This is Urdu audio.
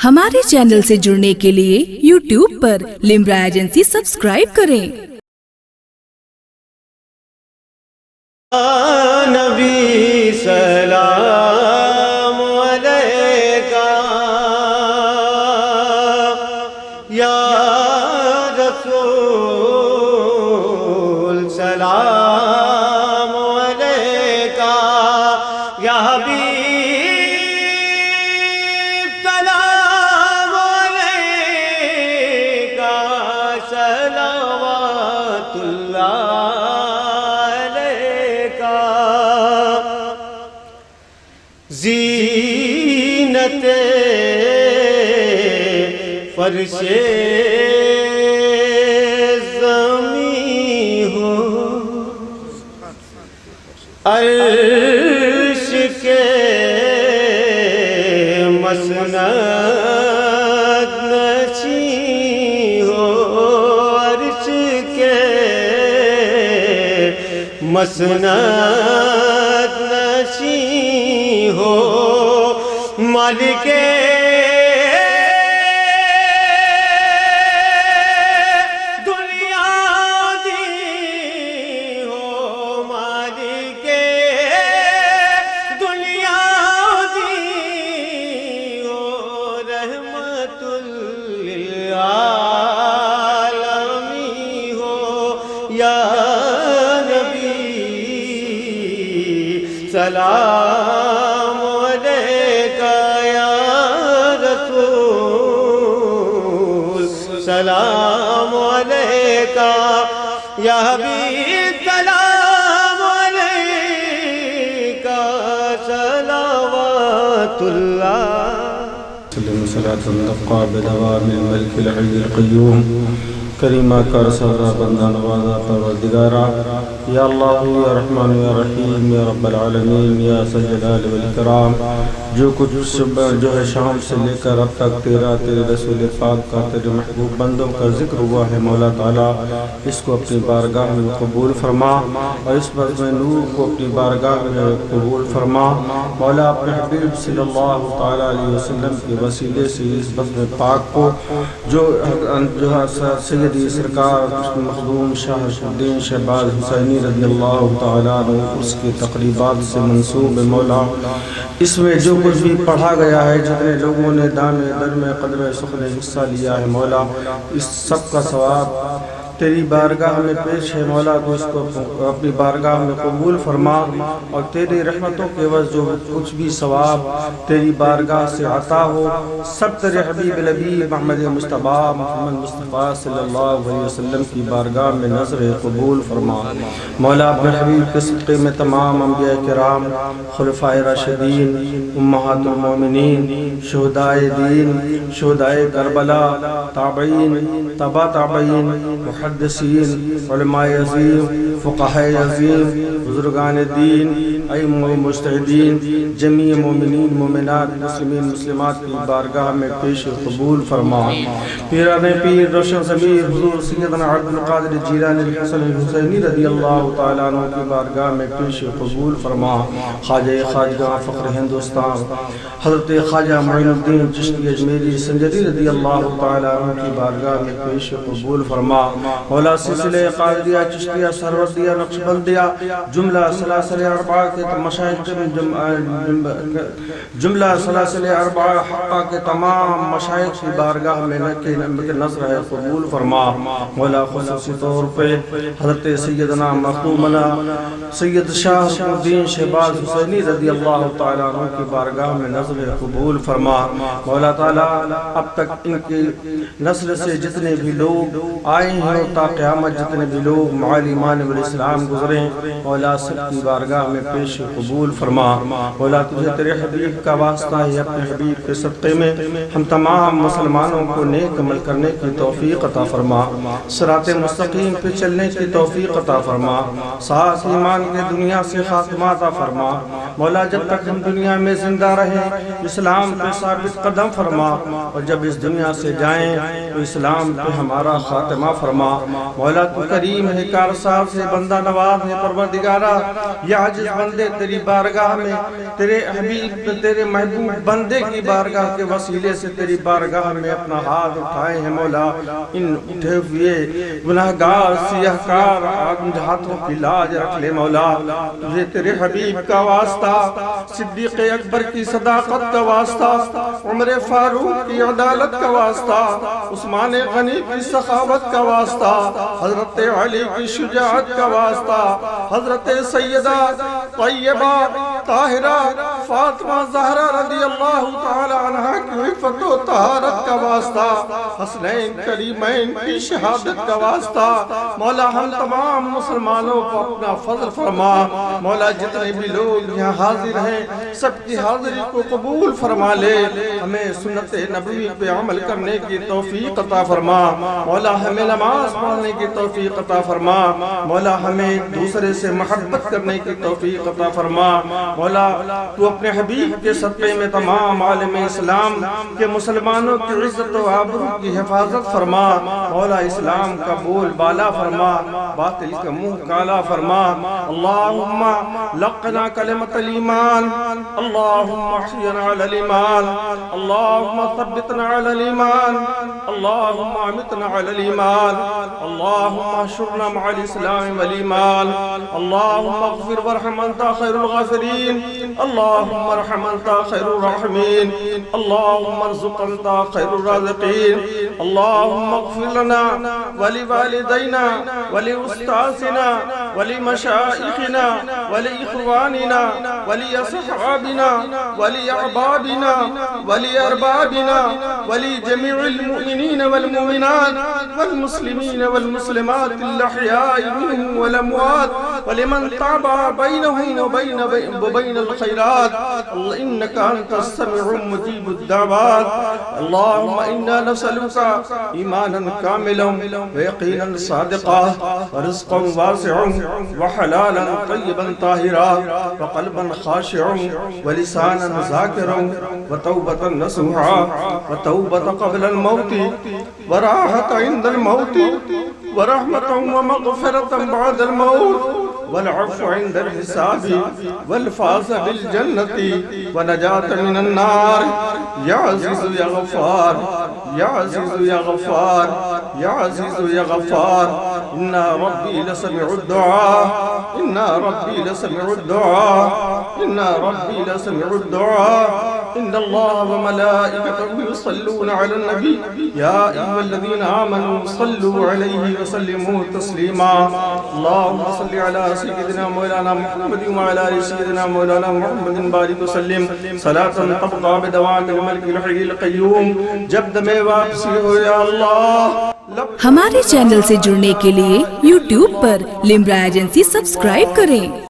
ہمارے چینل سے جڑنے کے لیے YouTube پر لمرا ایجنسی سبسکرائب کریں۔ نبی سلام علیکہ یا رسول سلام علیکہ یا حبیب سلام علیکہ صلوات اللہ زینت فرش زمین ہو، عرش کے مسند نشین ہو، عرش کے مسند نشین ہو، مالک دنیا دی ہو، مالک دنیا دی ہو، رحمت للعالمین ہو، یا نبی سلام سلام علیکہ یا حبیب سلام علیکہ صلوات اللہ سلم صلاة تبقى بدوام الملك الحي القيوم کریمہ کر سارا بندہ نوازا پروردگارا یا اللہ یا رحمان یا رحیم یا رب العالمین یا ذی الجلال والاکرام، جو کچھ صبح جو ہے شام سے لے کر اب تک تیرا تیرے رسول پاک کا تیرے محبوب بندوں کا ذکر ہوا ہے، مولا تعالیٰ اس کو اپنی بارگاہ میں قبول فرما اور اس بزم نور کو اپنی بارگاہ میں قبول فرما، مولا اپنے حبیب صلی اللہ تعالیٰ علیہ وسلم کے وسیلے سے اس بزم پاک کو جو سیدی سرکار مخدوم شاہ الدین شہباز حسینی رضی اللہ تعالیٰ عنہ اس کے تقریبات سے منسوب مولا، اس میں جو کچھ بھی پڑھا گیا ہے، جتنے لوگوں نے دامِ درم قدم سخن حصہ لیا ہے مولا، اس سب کا ثواب تیری بارگاہ میں پیش ہے مولا، تو اس کو اپنی بارگاہ میں قبول فرما اور تیری رحمتوں کے عوض جو کچھ بھی ثواب تیری بارگاہ سے عطا ہو سب تیرے حبیب لبیب محمد مصطفیٰ محمد مصطفیٰ صلی اللہ علیہ وسلم کی بارگاہ میں نظر قبول فرما مولا، اپنے حبیب کے صدقے میں تمام انبیاء کرام، خلفائے راشدین، امہات المومنین، شہدائے دین، شہدائے کربلا، تابعین، تبا تابعین، محدثین، علماء عظیم، فقہاء عظیم، بزرگان دین، ائمہ و مجتہدین، جمیع مومنین مومنات مسلمین مسلمات کی بارگاہ میں پیش قبول فرما، پیران پیر روشن ضمیر حضور سیدنا عبد القادر جیلانی الحسن الحسینی رضی اللہ تعالیٰ عنہ کی بارگاہ میں پیش قبول فرما، خواجہ خواجہ فخر ہندوستان حضرت خواجہ معین الدین چشتی اجمیری سنجری رضی اللہ تعالیٰ عنہ کی بارگاہ میں پیش قبول فرما، مولا سلسلہ قادریہ چشتیہ سروردیہ نقشبندیہ جملہ سلاسل اربعہ کے مشائخ جملہ سلاسل اربعہ حقہ کے تمام مشائخ کی بارگاہ میں نظر ہے قبول فرما، مولا خصوصی طور پہ حضرت سیدنا مخدومنا سید شاہ الدین شہباز حسینی رضی اللہ تعالیٰ عنہ کی بارگاہ میں نظر قبول فرما، مولا تعالیٰ اب تک ان کی نسل سے جتنے بھی لوگ آئے ہیں تا قیامت جتنے بھی لوگ معالمان والاسلام گزریں مولا سب کی بارگاہ میں پیش قبول فرما، مولا تجھے تیرے حبیب کا واسطہ ہے، اپنے حبیب کے صدقے میں ہم تمام مسلمانوں کو نیک عمل کرنے کی توفیق عطا فرما، صراط مستقیم پہ چلنے کی توفیق عطا فرما، صحت ایمان کے دنیا سے خاتمہ عطا فرما، مولا جب تک ہم دنیا میں زندہ رہیں اسلام پہ ثابت قدم فرما، اور جب اس دنیا سے جائیں تو اسلام پہ ہمارا خاتمہ فرما، مولا تو کریم ہے، کارساز ہے، بندہ نواز ہے پروردگارا، یہ عاجز بندے تیری بارگاہ میں تیرے حبیب تیرے محبوب بندے کی بارگاہ کے وسیلے سے تیری بارگاہ میں اپنا ہاتھ اٹھائے ہیں مولا، ان اٹھے ہوئے گناہگار سیاہکار ہاتھوں کی لاج رکھ لے مولا، تجھے تیرے حبیب کا واسطہ، صدیق اکبر کی صداقت کا واسطہ، عمر فاروق کی عدالت کا واسطہ، عثمان غنی کی سخاوت کا واسطہ، حضرت علی کی شجاعت کا واسطہ، حضرت سیدہ طیبہ طاہرہ فاطمہ زہرا رضی اللہ تعالی عنہ کی عفت و طہارت کا واسطہ، حسنین کریمین کی شہادت کا واسطہ، مولا ہم تمام مسلمانوں کو اپنا فضل فرما، مولا جتنے بھی لوگ یہاں حاضر ہیں سب کی حاضری کو قبول فرما لے، ہمیں سنت نبوی پہ عمل کرنے کی توفیق عطا فرما، مولا ہمیں نماز پڑھنے کی توفیق عطا فرما، مولا ہمیں دوسرے سے محبت کرنے کی توفیق عطا فرما، مولا تو اپنے حبیب کے صدقے میں تمام عالم اسلام کے مسلمانوں کی عزت و آبرو کی حفاظت فرما، مولا اسلام کا بول بالا فرما، باطل کا منہ کالا فرما، اللہم لقنا کلمت الایمان، اللہم احینا علی الایمان، اللہم ثبتنا علی الایمان، اللہم امتنا علی الایمان، اللہم احشرنا مع الاسلام والایمان، اللہم اغفر ورحم انت خیر الغافرین، اللہم ارحم انت خیر الراحمین، اللہم ارزق انت خیر الرازقین، اللہم اغفر لنا ولوالدینا ولأستاذنا ولمشائخنا ولإخواننا ولأصحابنا ولأحبابنا ولأربابنا ولجميع المؤمنين والمؤمنات والمسلمين والمسلمات الأحياء منهم والأموات ولمن تابع بينهم وبين الخيرات، إنك أنت السميع مجيب الدعوات، اللهم إنا نسألك إيمانا كاملا ويقينا صادقا ورزقا واسعا وحلالا طيبا طاهرا وقلبا خاشعا ولسانا ذاكرا وتوبة نصوحا وتوبة قبل الموت وراحة عند الموت ورحمة ومغفرة بعد الموت والعفو عند الحساب والفاز بالجنة ونجاة من النار، يا عزيز يا غفار، يا عزيز يا غفار، يا عزيز يا غفار، إن ربي لسمع الدعاء، إن ربي لسمع الدعاء، إن ربي لسمع الدعاء، إن الله وملائكته يصلون على النبي، يا أيها الذين آمنوا صلوا عليه وسلموا تسليما، اللهم صل على سيدنا مولانا محمد وعلى آل سيدنا مولانا محمد بارك وسلم صلاة تبقى بدوام الملك الحي القيوم، جب دم واپسی ہو یا اللہ۔ ہمارے چینل سے جڑنے کے لیے یوٹیوب پر لمرا ایجنسی سبسکرائب کریں۔